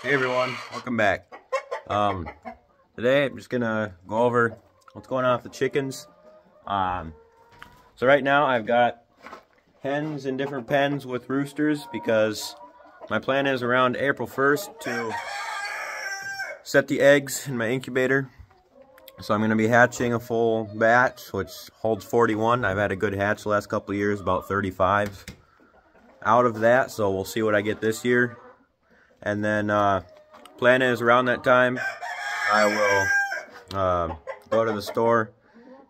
Hey everyone, welcome back. Today I'm just gonna go over what's going on with the chickens. So right now I've got hens in different pens with roosters because my plan is around April 1st to set the eggs in my incubator. So I'm gonna be hatching a full batch, which holds 41. I've had a good hatch the last couple of years, about 35 out of that. So we'll see what I get this year. And then plan is around that time I will go to the store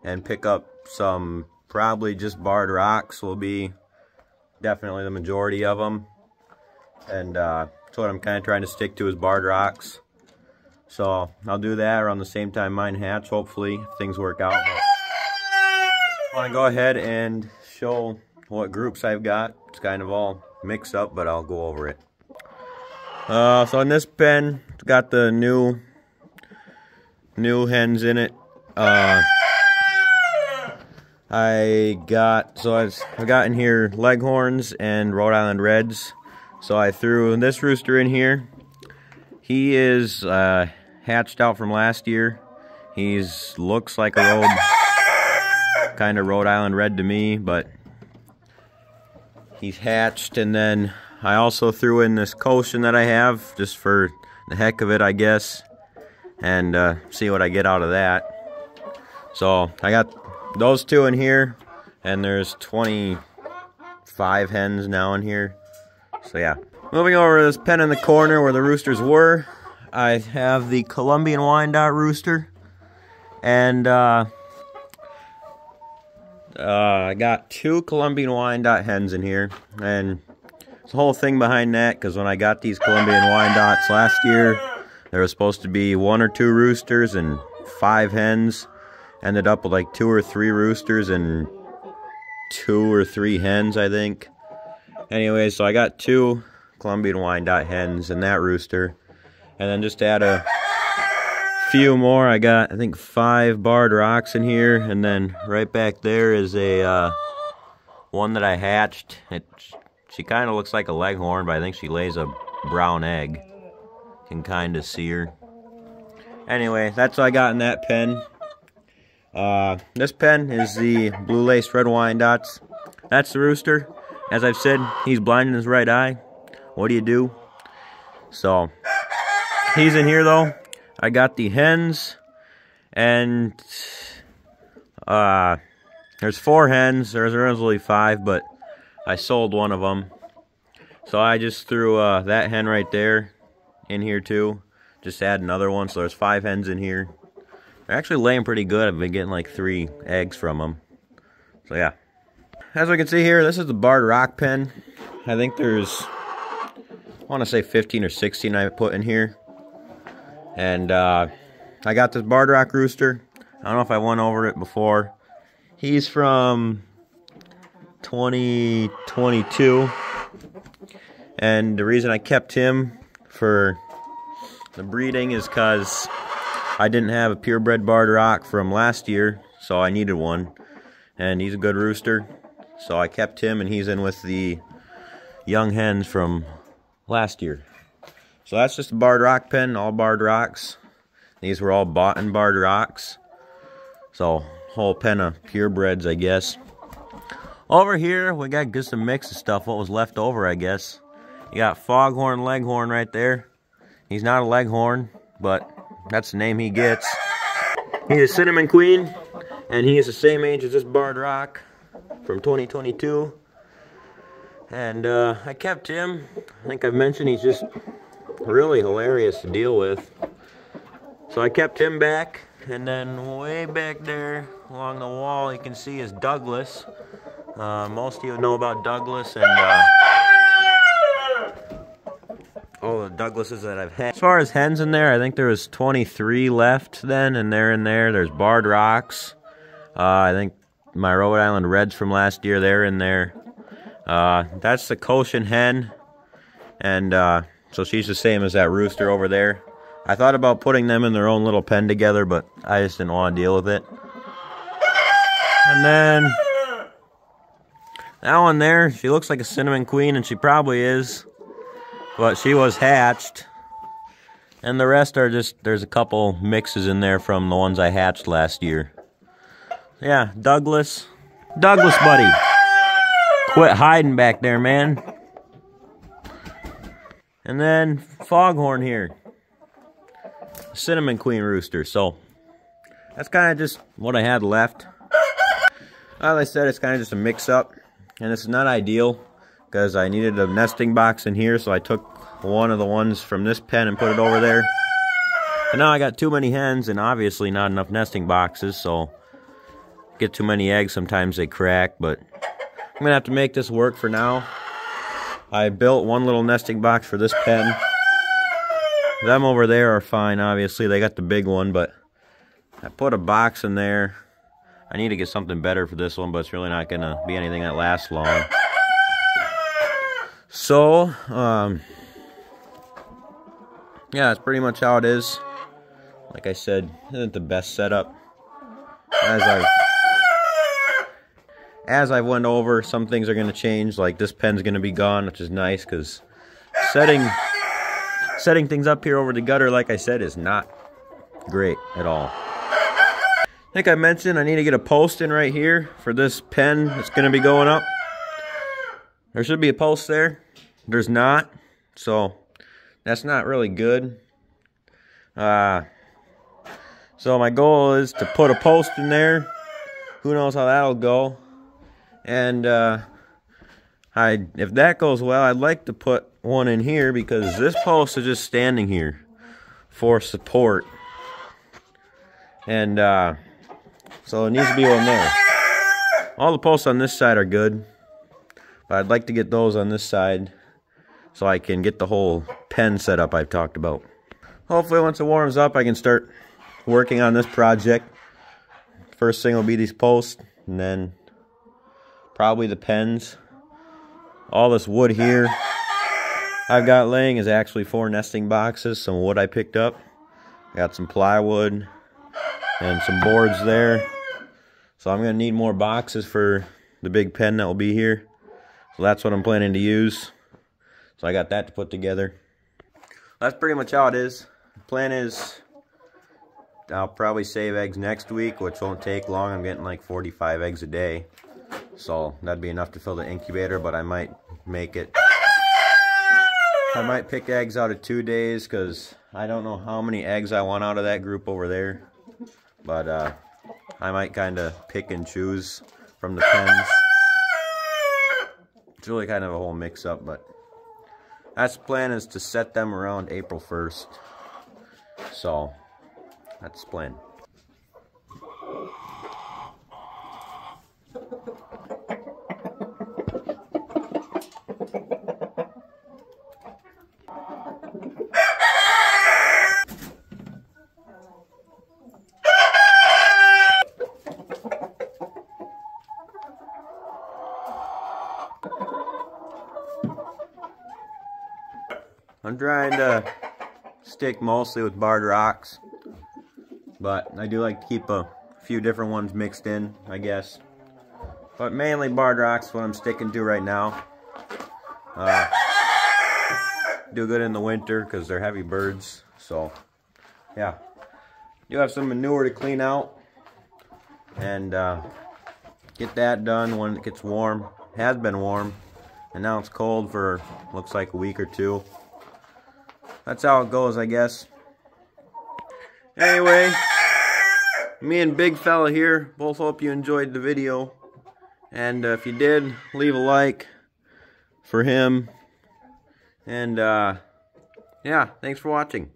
and pick up some, probably just barred rocks will be definitely the majority of them. And that's what I'm kind of trying to stick to, is barred rocks. So I'll do that around the same time mine hatch, hopefully, if things work out. But I want to go ahead and show what groups I've got. It's kind of all mixed up, but I'll go over it. So in this pen, it's got the new hens in it. I've got in here Leghorns and Rhode Island Reds. So I threw this rooster in here. He is hatched out from last year. Looks like a kind of Rhode Island Red to me, but he's hatched. And then I also threw in this Cochin that I have, just for the heck of it, I guess, and see what I get out of that. So I got those two in here, and there's 25 hens now in here. So yeah. Moving over to this pen in the corner where the roosters were, I have the Colombian Wyandotte rooster, and I got two Colombian Wyandotte hens in here, and there's a whole thing behind that, because when I got these Colombian Wyandottes last year, there was supposed to be 1 or 2 roosters and 5 hens. Ended up with like 2 or 3 roosters and 2 or 3 hens, I think. Anyway, so I got 2 Colombian Wyandotte hens and that rooster. And then just to add a few more, I got, I think, 5 barred rocks in here. And then right back there is a one that I hatched. She kind of looks like a Leghorn, but I think she lays a brown egg. Can kind of see her. Anyway, that's what I got in that pen. This pen is the blue laced red Wyandottes. That's the rooster. As I've said, he's blind in his right eye. What do you do? So he's in here though. I got the hens, and there's 4 hens. There's originally 5, but I sold one of them. So I just threw that hen right there in here too. Just add another one, so there's 5 hens in here. They're actually laying pretty good. I've been getting like 3 eggs from them. So yeah. As we can see here, this is the barred rock pen. I think there's, I want to say 15 or 16 I put in here. And I got this barred rock rooster. I don't know if I went over it before. He's from 2022. And the reason I kept him for the breeding is because I didn't have a purebred barred rock from last year, so I needed one. And he's a good rooster, so I kept him, and he's in with the young hens from last year. So that's just a barred rock pen, all barred rocks. These were all bought in barred rocks. So, whole pen of purebreds, I guess. Over here, we got just a mix of stuff, what was left over, I guess. You got Foghorn Leghorn right there. He's not a Leghorn, but that's the name he gets. He's a Cinnamon Queen, and he is the same age as this barred rock from 2022. And I kept him. I think I've mentioned he's just really hilarious to deal with. So I kept him back, and then way back there along the wall you can see is Douglas. Most of you know about Douglas and all the Douglases that I've had. As far as hens in there, I think there was 23 left then, and they're in there. There's barred rocks. I think my Rhode Island Reds from last year, they're in there. That's the Cochin hen, and so she's the same as that rooster over there. I thought about putting them in their own little pen together, but I just didn't want to deal with it. And then that one there, she looks like a Cinnamon Queen, and she probably is. But she was hatched. And the rest are just, there's a couple mixes in there from the ones I hatched last year. Yeah, Douglas. Douglas, buddy. Quit hiding back there, man. And then Foghorn here. Cinnamon Queen Rooster. So, that's kind of just what I had left. As I said, it's kind of just a mix-up. And it's not ideal, because I needed a nesting box in here, so I took one of the ones from this pen and put it over there. And now I got too many hens and obviously not enough nesting boxes, so get too many eggs, sometimes they crack, but I'm gonna have to make this work for now. I built one little nesting box for this pen. Them over there are fine, obviously. They got the big one, but I put a box in there. I need to get something better for this one, but it's really not gonna be anything that lasts long. So, yeah, that's pretty much how it is. Like I said, isn't the best setup. As I went over, some things are going to change. Like this pen's going to be gone, which is nice, because setting things up here over the gutter, like I said, is not great at all. I think I mentioned I need to get a post in right here for this pen that's going to be going up. There should be a post there. There's not, so that's not really good. So my goal is to put a post in there. Who knows how that'll go. And if that goes well, I'd like to put one in here, because this post is just standing here for support. And so it needs to be one there. All the posts on this side are good, but I'd like to get those on this side so I can get the whole pen set up I've talked about. Hopefully once it warms up, I can start working on this project. First thing will be these posts, and then probably the pens. All this wood here I've got laying is actually 4 nesting boxes, some wood I picked up. Got some plywood and some boards there. So I'm going to need more boxes for the big pen that will be here. So that's what I'm planning to use. So I got that to put together. That's pretty much how it is. The plan is I'll probably save eggs next week, which won't take long. I'm getting like 45 eggs a day. So that'd be enough to fill the incubator, but I might make it. I might pick eggs out of 2 days, because I don't know how many eggs I want out of that group over there. But I might kind of pick and choose from the pens. It's really kind of a whole mix-up, but that's the plan, is to set them around April 1st. So that's the plan. I'm trying to stick mostly with barred rocks, but I do like to keep a few different ones mixed in, I guess. But mainly barred rocks, what I'm sticking to right now. Do good in the winter because they're heavy birds. So, yeah. Do have some manure to clean out and get that done when it gets warm. It has been warm, and now it's cold for looks like a week or two. That's how it goes, I guess. Anyway, me and Big Fella here both hope you enjoyed the video. And if you did, leave a like for him. And yeah, thanks for watching.